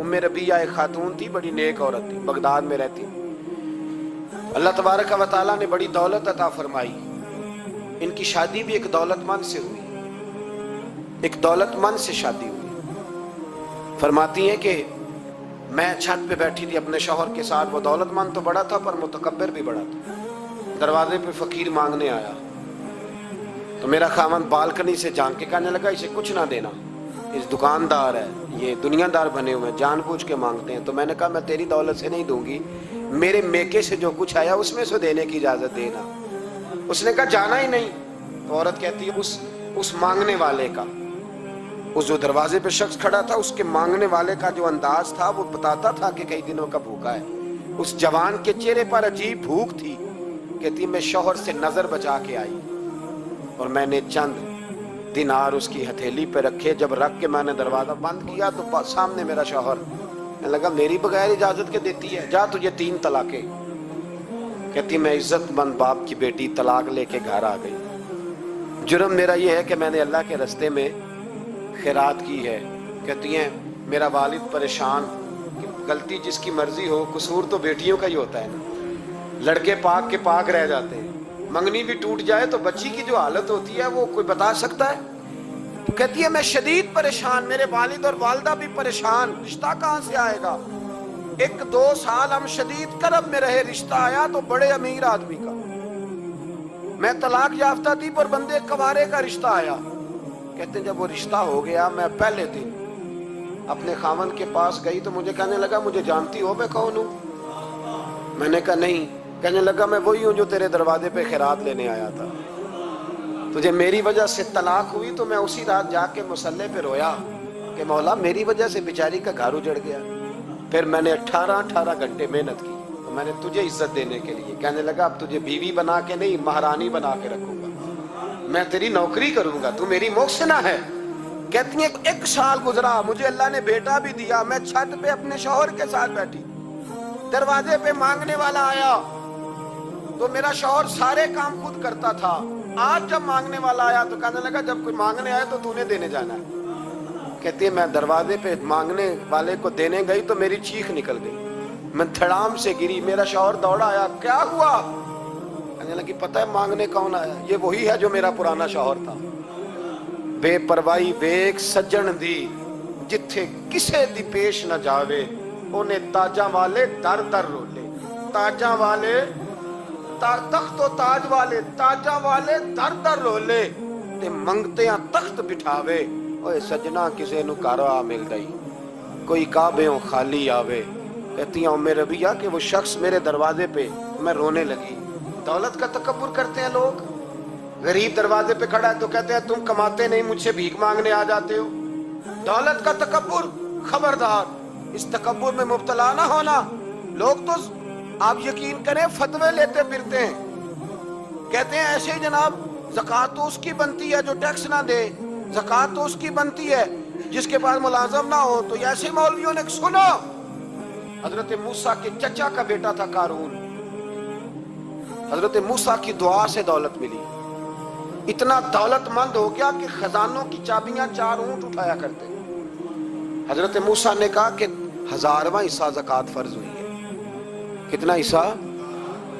उम्मे रबिया एक खातून थी, बड़ी नेक औरत थी, बगदाद में रहती। अल्लाह तबारक व तआला ने बड़ी दौलत अता फरमाई। इनकी शादी भी एक दौलतमंद से हुई, एक दौलतमंद से शादी हुई। फरमाती हैं कि मैं छत पे बैठी थी अपने शौहर के साथ, वो दौलतमंद तो बड़ा था पर मुतकब्बिर भी बड़ा था। दरवाजे पे फकीर मांगने आया तो मेरा खामन बालकनी से झांक के कहने लगा इसे कुछ ना देना, इस दुकानदार है, ये दुनियादार बने हुए हैं, जानबूझ के मांगते हैं। तो मैंने कहा मैं तेरी दौलत से नहीं दूंगी, मेरे मेके से जो कुछ आया उसमें से देने की इजाजत देना। उसने कहा जाना ही नहीं। तो औरत कहती है उस मांगने वाले का, उस जो दरवाजे पे शख्स खड़ा था, उसके मांगने वाले का जो अंदाज था वो बताता था कि कई दिनों का भूखा है। उस जवान के चेहरे पर अजीब भूख थी। कहती मैं शौहर से नजर बचा के आई और मैंने चंद दिनार उसकी हथेली पे रखे। जब रख के मैंने दरवाजा बंद किया तो सामने मेरा शौहर। लगा मेरी बगैर इजाजत के देती है, जा तुझे 3 तलाके। कहती मैं इज्जतमंद बाप की बेटी तलाक लेके घर आ गई। जुर्म मेरा ये है कि मैंने अल्लाह के रास्ते में खैरात की है। कहती हैं मेरा वालिद परेशान, गलती जिसकी मर्जी हो, कसूर तो बेटियों का ही होता है ना। लड़के पाक के पाक रह जाते हैं, मंगनी भी टूट जाए तो बच्ची की जो हालत होती है वो कोई बता सकता है। तो कहती है मैं शदीद परेशान, मेरे वालिद और वालदा भी परेशान, रिश्ता कहाँ से आएगा। 1-2 साल हम शदीद करब में रहे, रिश्ता आया तो बड़े अमीर आदमी का। मैं तलाक याफ्ता थी पर बंदे कवारे का रिश्ता आया। कहते जब वो रिश्ता हो गया, मैं पहले दिन अपने खामन के पास गई तो मुझे कहने लगा मुझे जानती हो मैं कौन हूँ। मैंने कहा नहीं। कहने लगा मैं वही हूँ जो तेरे दरवाजे पे खैरात लेने आया था। तुझे मेरी वजह से तलाक हुई तो मैं उसी रात जाके मुसल्ले पे रोया कि मौला मेरी वजह से बेचारी का घर उजड़ गया। फिर मैंने 18 घंटे मेहनत की तो मैंने तुझे इज्जत देने के लिए। कहने लगा अब तुझे बीवी बना के नहीं महारानी बना के रखूंगा, मैं तेरी नौकरी करूंगा, तू मेरी मोहसिना है। कहती है 1 साल गुजरा, मुझे अल्लाह ने बेटा भी दिया। मैं छत पे अपने शौहर के साथ बैठी, दरवाजे पे मांगने वाला आया तो मेरा शौहर सारे काम खुद करता था। आज जब मांगने वाला आया तो कहने लगा जब कोई मांगने आया तो तूने देने जाना है। कहती है मैं दरवाजे पे मांगने वाले को देने गई तो मेरी चीख निकल गई, मैं धड़ाम से गिरी। मेरा शौहर दौड़ा आया, क्या हुआ। कहने लगी पता है मांगने कौन आया, ये वही है जो मेरा पुराना शौहर था। बेपरवाही वेख सज्जन दी जिथे किसे दी पेश न जावे, उन्हें ताजा वाले दर दर रोले। ताजा वाले तख्तो ताज वाले, ताजा वाले दर दर रोले ते मंगते तख्त बिठावे। ओए सजना किसे नु घर आ मिल गई, कोई काबेओं खाली आवे। कहती हूँ मेरे रबिया कि वो शख्स मेरे दरवाजे पे, मैं रोने लगी। दौलत का तकब्बुर करते हैं लोग। गरीब दरवाजे पे खड़ा है तो कहते हैं तुम कमाते नहीं, मुझसे भीख मांगने आ जाते हो। दौलत का तकब्बुर, खबरदार इस तकब्बुर में मुब्तला ना होना। लोग तो आप यकीन करें फतवे लेते फिरते हैं, कहते हैं ऐसे ही जनाब ज़कात तो उसकी बनती है जो टैक्स ना दे, ज़कात तो उसकी बनती है जिसके पास मुलाजम ना हो। तो ऐसे मौलवियों ने सुनो, हजरत मूसा के चचा का बेटा था कारून, हजरत मूसा की दुआ से दौलत मिली। इतना दौलतमंद हो गया कि खजानों की चाबियां 4 ऊंट उठाया करते। हजरत मूसा ने कहा कि 1000वां हिस्सा ज़कात फर्ज हुई है। कितना हिस्सा?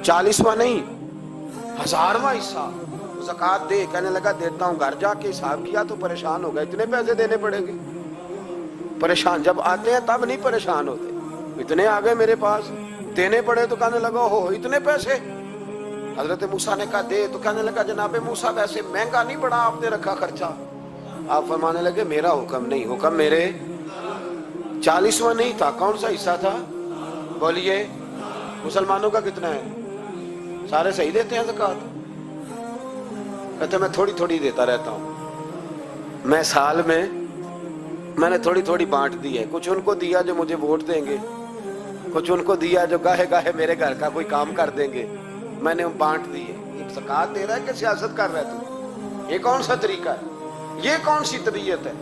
40वां नहीं, 1000वां हिस्सा ज़कात दे। कहने लगा देता हूँ। घर जाके हिसाब किया तो परेशान हो गए, इतने पैसे देने पड़ेंगे। परेशान जब आते हैं तब नहीं परेशान होते, इतने आ गए मेरे पास, देने पड़े तो कहने लगा हो इतने पैसे। हजरत मूसा ने कहा दे, तो कहने लगा जनाबे मूसा वैसे महंगा नहीं पड़ा आपने रखा खर्चा। आप फरमाने लगे मेरा हुक्म नहीं, हुक्म मेरे 40वां नहीं था। कौन सा हिस्सा था बोलिए? मुसलमानों का कितना है? सारे सही देते हैं ज़कात? कहते मैं थोड़ी थोड़ी देता रहता हूँ। मैं साल में मैंने थोड़ी थोड़ी बांट दी है। कुछ उनको दिया जो मुझे वोट देंगे, कुछ उनको दिया जो गाहे गाहे मेरे घर का कोई काम कर देंगे, मैंने बांट दी है। ये ज़कात दे रहा है कि सियासत कर रहा है तू? ये कौन सा तरीका है? ये कौन सी तबीयत है?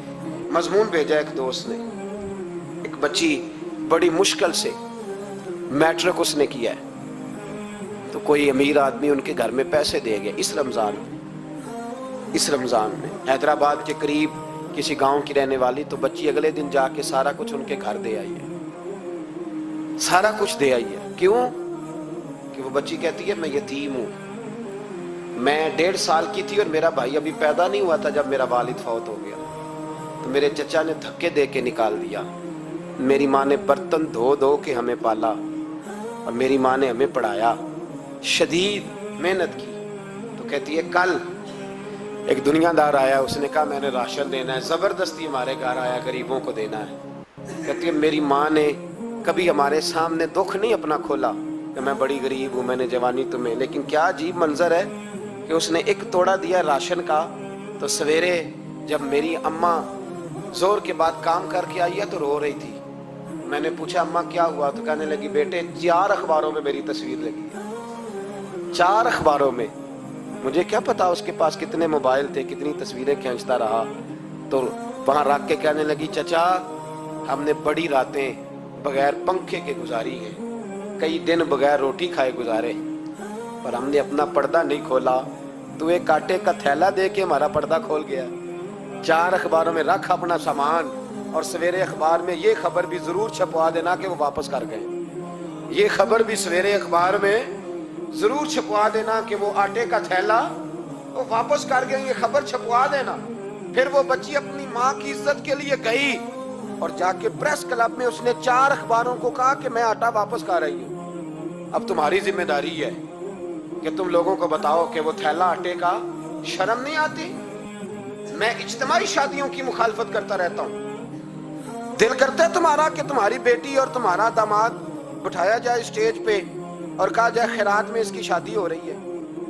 मजमून भेजा एक दोस्त ने, एक बच्ची बड़ी मुश्किल से मैट्रिक उसने किया है, तो कोई अमीर आदमी उनके घर में पैसे दे गया इस रमज़ान में। हैदराबाद के करीब किसी गांव की रहने वाली, तो बच्ची अगले दिन जाके सारा कुछ उनके घर दे आई है। सारा कुछ दे आई है। क्यों? कि वो बच्ची कहती है मैं यतीम हूँ, मैं 1.5 साल की थी और मेरा भाई अभी पैदा नहीं हुआ था जब मेरा वालिद फौत हो गया, तो मेरे चचा ने धक्के दे के निकाल दिया। मेरी माँ ने बर्तन धो धो के हमें पाला और मेरी माँ ने हमें पढ़ाया, शदीद मेहनत की। तो कहती है कल एक दुनियादार आया, उसने कहा मैंने राशन देना है, जबरदस्ती हमारे घर आया, गरीबों को देना है। कहती है मेरी माँ ने कभी हमारे सामने दुख नहीं अपना खोला कि मैं बड़ी गरीब हूँ, मैंने जवानी तुम्हें, लेकिन क्या अजीब मंजर है कि उसने एक तोड़ा दिया राशन का, तो सवेरे जब मेरी अम्मा जोर के बाद काम करके आई है तो रो रही थी। मैंने पूछा अम्मा क्या हुआ? तो कहने लगी बेटे 4 अखबारों में मेरी तस्वीर लगी है, 4 अखबारों में। मुझे क्या पता उसके पास कितने मोबाइल थे, कितनी तस्वीरें खींचता रहा। तो वहां रख के कहने लगी चचा हमने बड़ी रातें बगैर पंखे के गुजारी है, कई दिन बगैर रोटी खाए गुजारे, पर हमने अपना पर्दा नहीं खोला। तो एक आटे का थैला दे के हमारा पर्दा खोल गया। 4 अखबारों में रख अपना सामान, और सवेरे अखबार में ये खबर भी जरूर छपवा देना कि वो वापस कर गए। ये खबर भी सवेरे अखबार में जरूर छपवा देना कि वो आटे का थैला वो वापस कर गए, ये खबर छपवा देना। फिर वो बच्ची अपनी माँ की इज्जत के लिए गई और जाके प्रेस क्लब में उसने 4 अखबारों को कहा कि मैं आटा वापस कर रही हूँ। अब तुम्हारी जिम्मेदारी है कि तुम लोगों को बताओ कि वो थैला आटे का, शर्म नहीं आती? मैं इज्तिमाई शादियों की मुखालफत करता रहता हूँ। दिल करता है तुम्हारा कि तुम्हारी बेटी और तुम्हारा दामाद उठाया जाए स्टेज पे और कहा जाए खैरात में इसकी शादी हो रही है,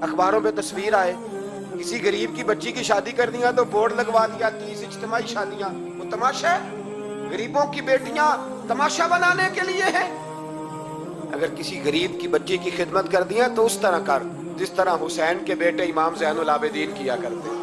अखबारों पे तस्वीर आए, किसी गरीब की बच्ची की शादी कर दिया तो बोर्ड लगवा दिया 30 इज्तिमाई शादियां। वो तमाशा है, गरीबों की बेटियां तमाशा बनाने के लिए है। अगर किसी गरीब की बच्ची की खिदमत कर दिया तो उस तरह कर जिस तरह हुसैन के बेटे इमाम ज़ैनुल आबिदीन किया करते।